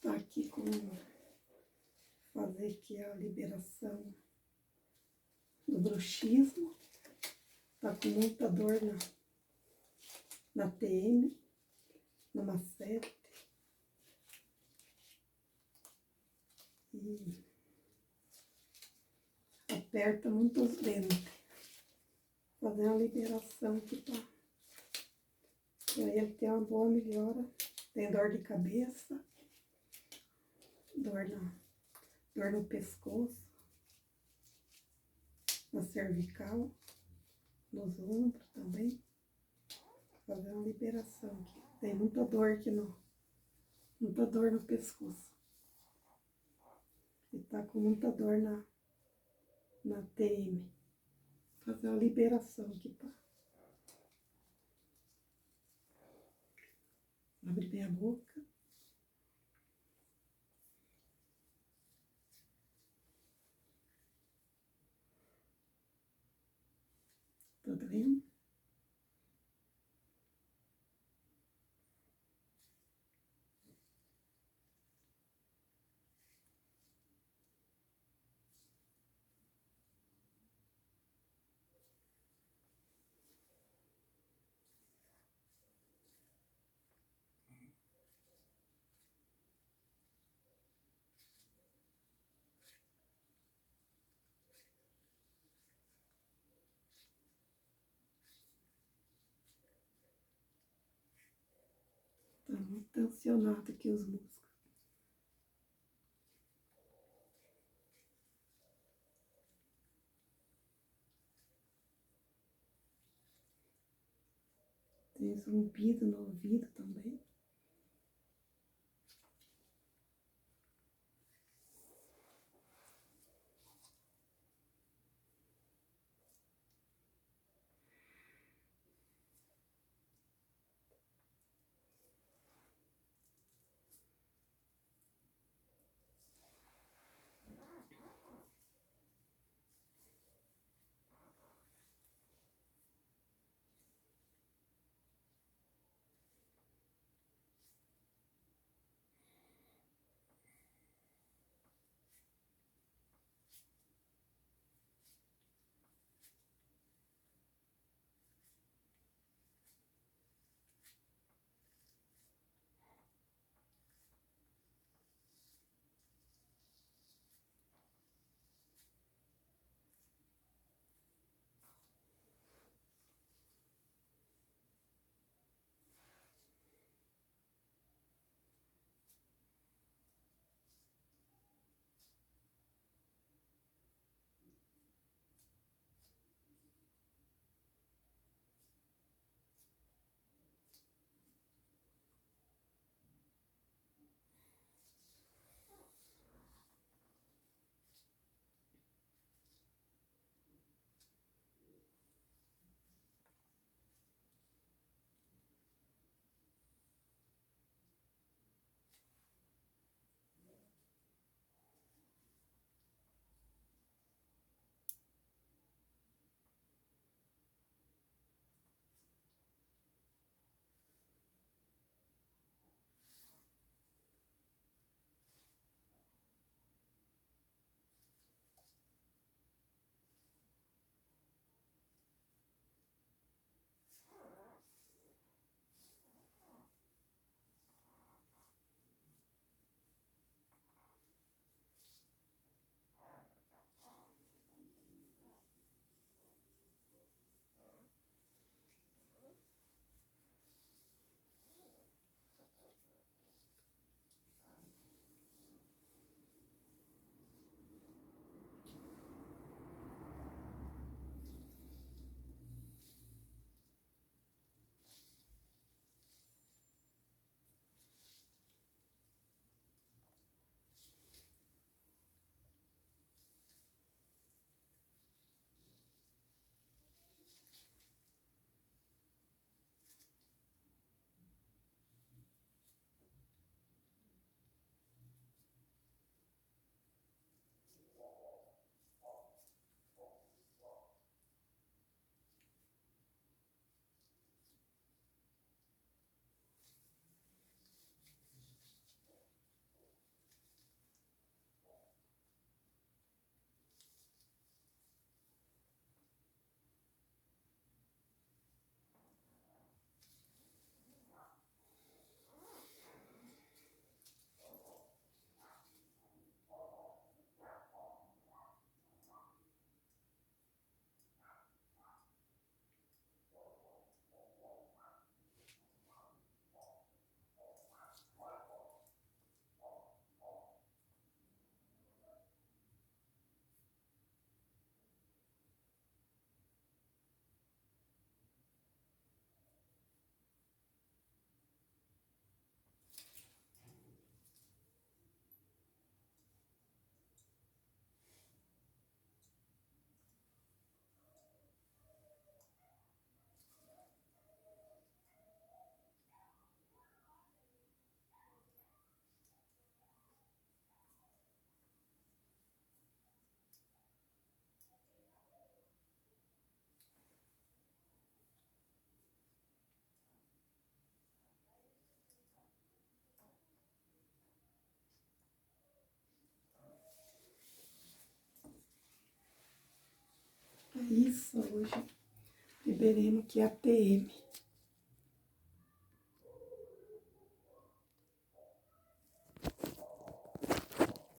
tá aqui com fazer aqui a liberação do bruxismo. Tá com muita dor na TM, no macete. E aperta muito os dentes. Fazer uma liberação aqui, tá? E aí ele tem uma boa melhora. Tem dor de cabeça, dor no pescoço, na cervical, nos ombros também. Fazer uma liberação aqui. Tem muita dor aqui muita dor no pescoço. E tá com muita dor na TM. Fazer uma liberação aqui, tá? Abre bem a boca. Tá doendo? Tá muito tensionado aqui os músculos. Tem zumbido no ouvido também. Isso, hoje liberemos aqui a TM.